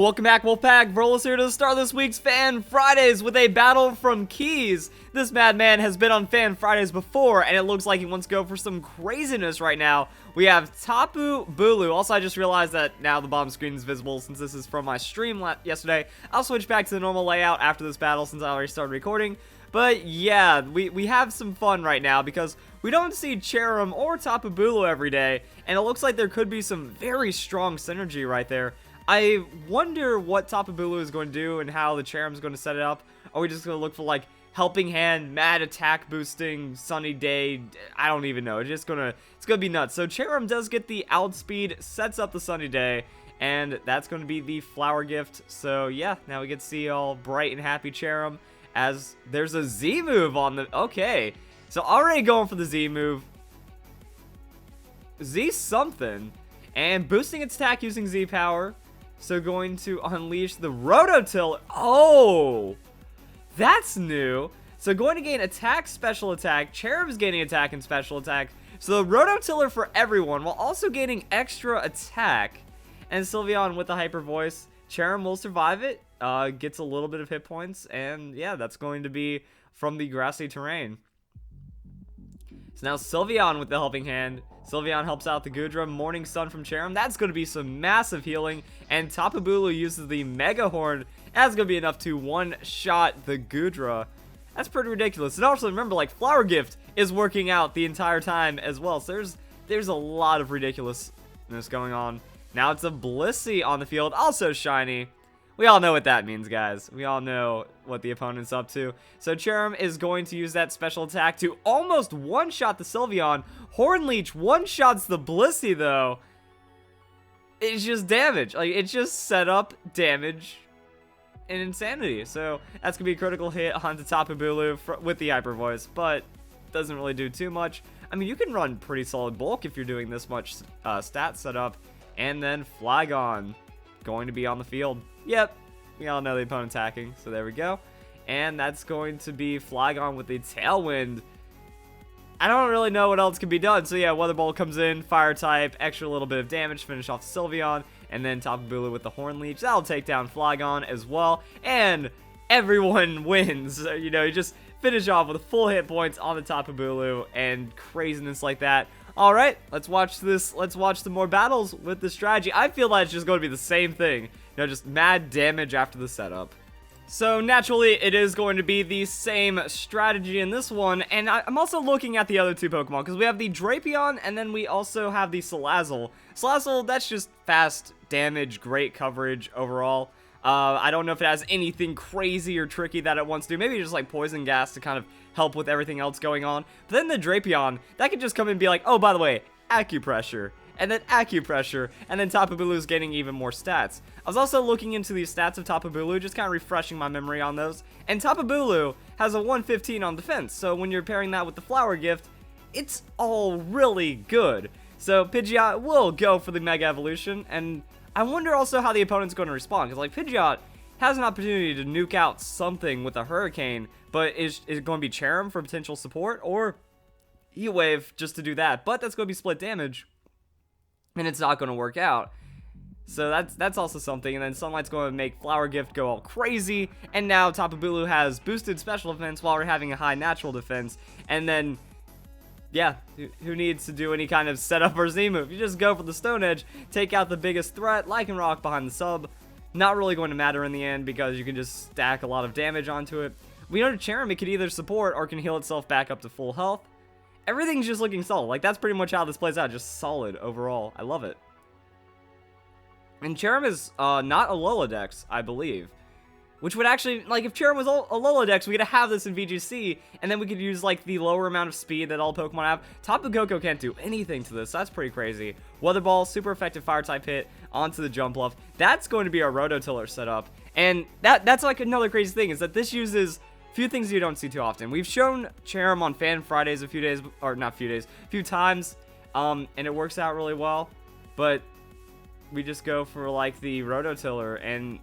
Welcome back, Wolfpack. Verlis here to start this week's Fan Fridays with a battle from Keys. This madman has been on Fan Fridays before, and it looks like he wants to go for some craziness right now. We have Tapu Bulu. Also, I just realized that now the bottom screen is visible since this is from my stream yesterday. I'll switch back to the normal layout after this battle since I already started recording. But yeah, we have some fun right now because we don't see Cherrim or Tapu Bulu every day, and it looks like there could be some very strong synergy right there. I wonder what Tapu Bulu is going to do and how the Cherrim is going to set it up. Are we just going to look for like Helping Hand, Mad Attack Boosting, Sunny Day? I don't even know. It's gonna be nuts. So Cherrim does get the outspeed, sets up the Sunny Day, and that's going to be the Flower Gift. So yeah, now we get to see all bright and happy Cherrim as there's a Z move on the... Okay, so already going for the Z move. Z something. And boosting its attack using Z power. So going to unleash the Rototiller. Oh, that's new. So going to gain attack, special attack. Cherrim's gaining attack and special attack. So the Rototiller for everyone while also gaining extra attack. And Sylveon with the hyper voice. Cherrim will survive it. Gets a little bit of hit points. And yeah, that's going to be from the grassy terrain. So now Sylveon with the Helping Hand. Sylveon helps out the Goodra. Morning Sun from Cherrim. That's going to be some massive healing. And Tapu Bulu uses the Mega Horn. That's going to be enough to one-shot the Goodra. That's pretty ridiculous. And also remember, like, Flower Gift is working out the entire time as well. So there's a lot of ridiculousness going on. Now it's a Blissey on the field. Also shiny. We all know what that means, guys. We all know what the opponent's up to. So Cherrim is going to use that special attack to almost one-shot the Sylveon. Horn Leech one-shots the Blissey, though. It's just damage. Like, it's just set up damage and insanity. So that's going to be a critical hit onto Tapu Bulu with the Hyper Voice, but doesn't really do too much. I mean, you can run pretty solid bulk if you're doing this much stat setup. And then Flygon going to be on the field. Yep, we all know the opponent's hacking, so there we go. And that's going to be Flygon with the Tailwind. I don't really know what else can be done. So yeah, Weather Bolt comes in, Fire type, extra little bit of damage, finish off Sylveon, and then Tapu Bulu with the Horn Leech. That'll take down Flygon as well, and everyone wins. You know, you just finish off with full hit points on the Tapu Bulu and craziness like that. All right, let's watch this. Let's watch some more battles with this strategy. I feel like it's just going to be the same thing. You know, just mad damage after the setup. So naturally, it is going to be the same strategy in this one. And I'm also looking at the other two Pokemon because we have the Drapion and then we also have the Salazzle. Salazzle, that's just fast damage, great coverage overall. I don't know if it has anything crazy or tricky that it wants to do. Maybe just like Poison Gas to kind of help with everything else going on. But then the Drapion, that could just come in and be like, oh, by the way, Acupressure. And then Acupressure, and then Tapu Bulu's getting even more stats. I was also looking into the stats of Tapu Bulu, just kind of refreshing my memory on those. And Tapu Bulu has a 115 on defense, so when you're pairing that with the Flower Gift, it's all really good. So Pidgeot will go for the Mega Evolution, and I wonder also how the opponent's going to respond, because like Pidgeot has an opportunity to nuke out something with a Hurricane, but is it going to be Cherrim for potential support, or Heat Wave just to do that? But that's going to be split damage, and it's not going to work out. So that's also something. And then Sunlight's going to make Flower Gift go all crazy, and now Tapu Bulu has boosted special defense while we're having a high natural defense. And then, yeah, who needs to do any kind of setup or Z move? You just go for the Stone Edge, take out the biggest threat, Lycanroc behind the sub. Not really going to matter in the end because you can just stack a lot of damage onto it. We know Cherrim, it can either support or can heal itself back up to full health. Everything's just looking solid. Like, that's pretty much how this plays out. Just solid overall. I love it. And Cherrim is not a Lolodex, I believe. Which would actually, like, if Cherrim was a Lolodex, we could have this in VGC, and then we could use, like, the lower amount of speed that all Pokemon have. Tapu Koko can't do anything to this. That's pretty crazy. Weather Ball, super effective Fire-type hit onto the Jump Bluff. That's going to be our Rototiller setup. And that's, like, another crazy thing, is that this uses few things you don't see too often. We've shown Cherrim on Fan Fridays a few times, and it works out really well, but we just go for, like, the Rototiller, and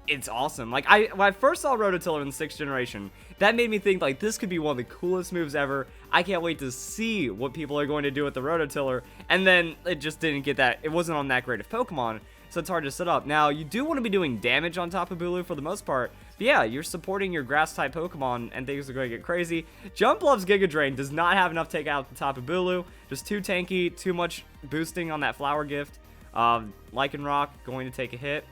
it's awesome. Like, when I first saw Rototiller in the 6th generation, that made me think, like, this could be one of the coolest moves ever. I can't wait to see what people are going to do with the Rototiller, and then it just didn't get that. It wasn't on that great of Pokemon. so it's hard to set up. Now, you do want to be doing damage on Tapu Bulu for the most part, but yeah, you're supporting your grass-type Pokemon, and things are going to get crazy. Jump Love's Giga Drain does not have enough to take out the Tapu Bulu. Just too tanky, too much boosting on that Flower Gift. Lycanroc going to take a hit.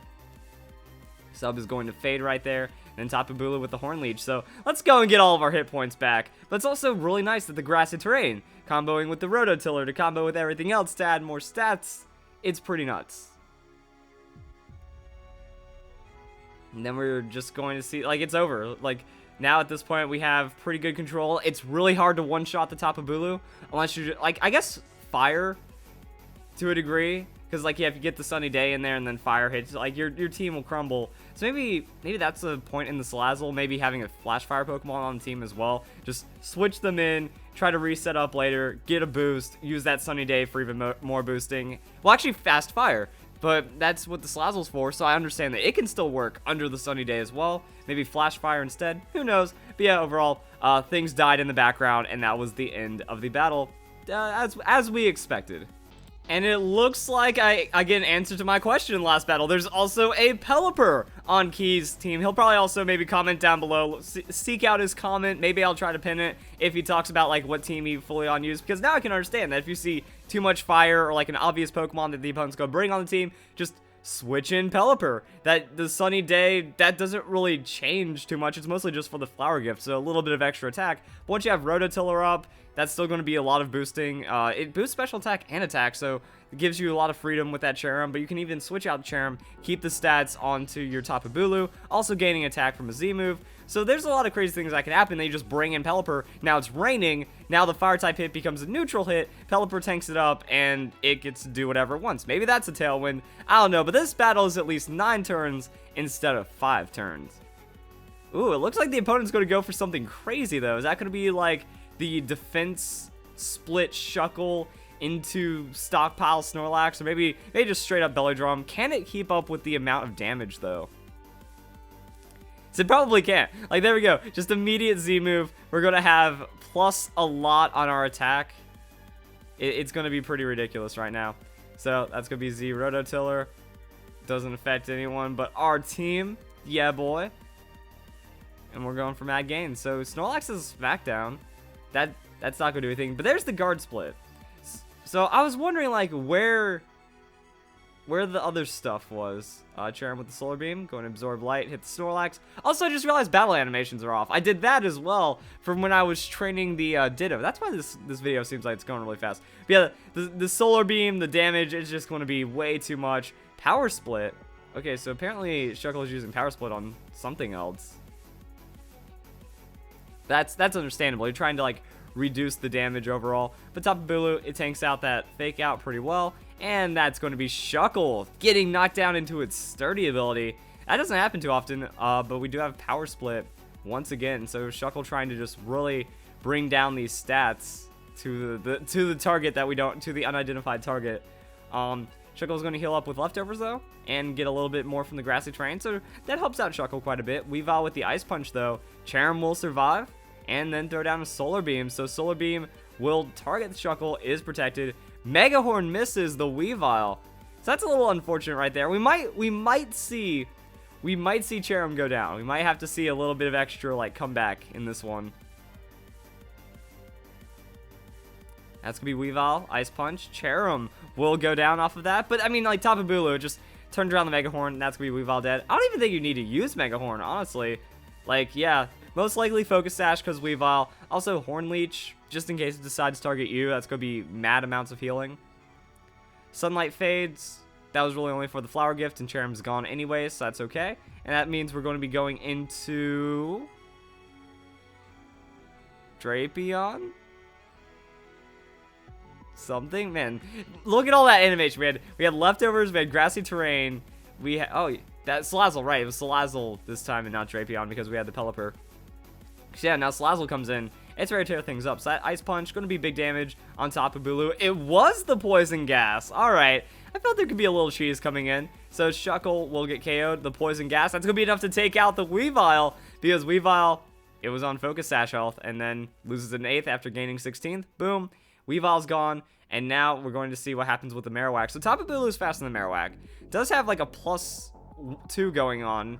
Sub is going to fade right there. And then Tapu Bulu with the Horn Leech. So let's go and get all of our hit points back. But it's also really nice that the grassy terrain, comboing with the Rototiller to combo with everything else to add more stats, it's pretty nuts. And then we're just going to see, like, it's over. Like, now at this point we have pretty good control. It's really hard to one-shot the Tapu Bulu, unless you're, like, I guess fire to a degree. Because, like, yeah, if you get the Sunny Day in there and then fire hits, like, your team will crumble. So maybe that's a point in the Salazzle, maybe having a Flash Fire Pokemon on the team as well. Just switch them in, try to reset up later, get a boost, use that Sunny Day for even more boosting. Well, actually, Fast Fire, but that's what the Salazzle's for, so I understand that it can still work under the Sunny Day as well. Maybe Flash Fire instead, who knows. But yeah, overall, things died in the background, and that was the end of the battle, as we expected. And it looks like I get an answer to my question in the last battle. There's also a Pelipper on Key's team. He'll probably also maybe comment down below, seek out his comment. Maybe I'll try to pin it if he talks about like what team he fully on used. Because now I can understand that if you see too much fire or like an obvious Pokemon that the opponent's going to bring on the team, just switch in Pelipper. That the Sunny Day, that doesn't really change too much. It's mostly just for the Flower Gift, so a little bit of extra attack. But once you have Rototiller up, that's still going to be a lot of boosting. It boosts special attack and attack, so it gives you a lot of freedom with that Cherrim, but you can even switch out Cherrim, keep the stats onto your Tapu Bulu, also gaining attack from a Z-move. So there's a lot of crazy things that can happen. They just bring in Pelipper. Now it's raining. Now the Fire-type hit becomes a neutral hit. Pelipper tanks it up, and it gets to do whatever it wants. Maybe that's a tailwind. I don't know, but this battle is at least 9 turns instead of 5 turns. Ooh, it looks like the opponent's going to go for something crazy, though. Is that going to be, like, the defense split Shuckle into stockpile Snorlax, or maybe just straight up Belly Drum? Can it keep up with the amount of damage, though? So it probably can't. Like, there we go. Just immediate Z move. We're going to have plus a lot on our attack. It's going to be pretty ridiculous right now. So that's going to be Z-Rototiller. Doesn't affect anyone but our team. Yeah, boy. And we're going for mad gains. So Snorlax is SmackDown. That's not going to do anything. But there's the guard split. So I was wondering, like, where the other stuff was. Cherrim with the Solar Beam, going to absorb light, hit the Snorlax. Also, I just realized battle animations are off. I did that as well from when I was training the Ditto. That's why this video seems like it's going really fast. But yeah, the Solar Beam, the damage, it's just going to be way too much. Power Split. Okay, so apparently Shuckle is using Power Split on something else. That's understandable. You're trying to, like, reduce the damage overall. But Tapu Bulu, it tanks out that Fake Out pretty well. And that's going to be Shuckle getting knocked down into its Sturdy ability. That doesn't happen too often, but we do have Power Split once again. So Shuckle trying to just really bring down these stats to the target that we don't, to the unidentified target. Shuckle's going to heal up with leftovers though, and get a little bit more from the grassy terrain. So that helps out Shuckle quite a bit. Weavile with the Ice Punch though. Cherrim will survive, and then throw down a Solar Beam. So Solar Beam will target the Shuckle, is protected. Mega Horn misses the Weavile. So that's a little unfortunate right there. We might see Cherrim go down. We might have to see a little bit of extra, like, comeback in this one. That's gonna be Weavile, Ice Punch. Cherrim will go down off of that. But I mean, like, Tapu Bulu just turned around the Mega Horn, and that's gonna be Weavile dead. I don't even think you need to use Mega Horn, honestly. Like, yeah, most likely Focus Sash because Weavile. Also Horn Leech, just in case it decides to target you. That's going to be mad amounts of healing. Sunlight fades. That was really only for the Flower Gift, and Cherrim's gone anyway, so that's okay. And that means we're going to be going into Drapion? Something? Man, look at all that animation. We had leftovers, we had grassy terrain. We had, oh, that's Salazzle, right. It was Salazzle this time and not Drapion because we had the Pelipper. So yeah, now Salazzle comes in. It's ready to tear things up. So that Ice Punch, going to be big damage on Tapu Bulu. It was the Poison Gas. Alright. I felt there could be a little cheese coming in. So Shuckle will get KO'd. The Poison Gas, that's going to be enough to take out the Weavile. Because Weavile, it was on Focus Sash health. And then loses an 8th after gaining 16th. Boom. Weavile's gone. And now we're going to see what happens with the Marowak. So Tapu Bulu is faster than the Marowak. Does have like a +2 going on.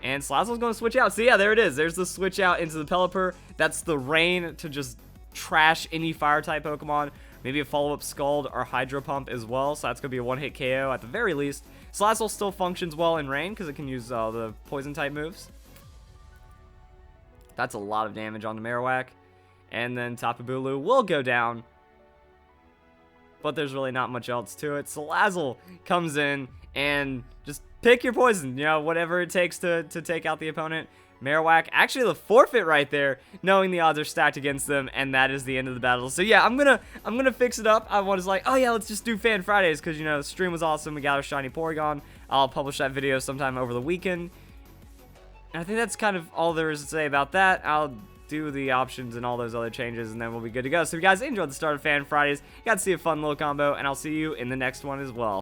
And Salazzle's going to switch out. So yeah, there it is. There's the switch out into the Pelipper. That's the rain to just trash any fire-type Pokemon. Maybe a follow-up Scald or Hydro Pump as well. So that's going to be a one-hit KO at the very least. Salazzle still functions well in rain because it can use the Poison-type moves. That's a lot of damage on the Marowak. And then Tapu Bulu will go down. But there's really not much else to it. Salazzle comes in and just pick your poison. You know, whatever it takes to take out the opponent. Marowak, actually the forfeit right there, knowing the odds are stacked against them, and that is the end of the battle. So yeah, I'm gonna fix it up. I was like, oh yeah, let's just do Fan Fridays, because, you know, the stream was awesome. We got our shiny Porygon. I'll publish that video sometime over the weekend. And I think that's kind of all there is to say about that. I'll do the options and all those other changes, and then we'll be good to go. So if you guys enjoyed the start of Fan Fridays, you got to see a fun little combo, and I'll see you in the next one as well.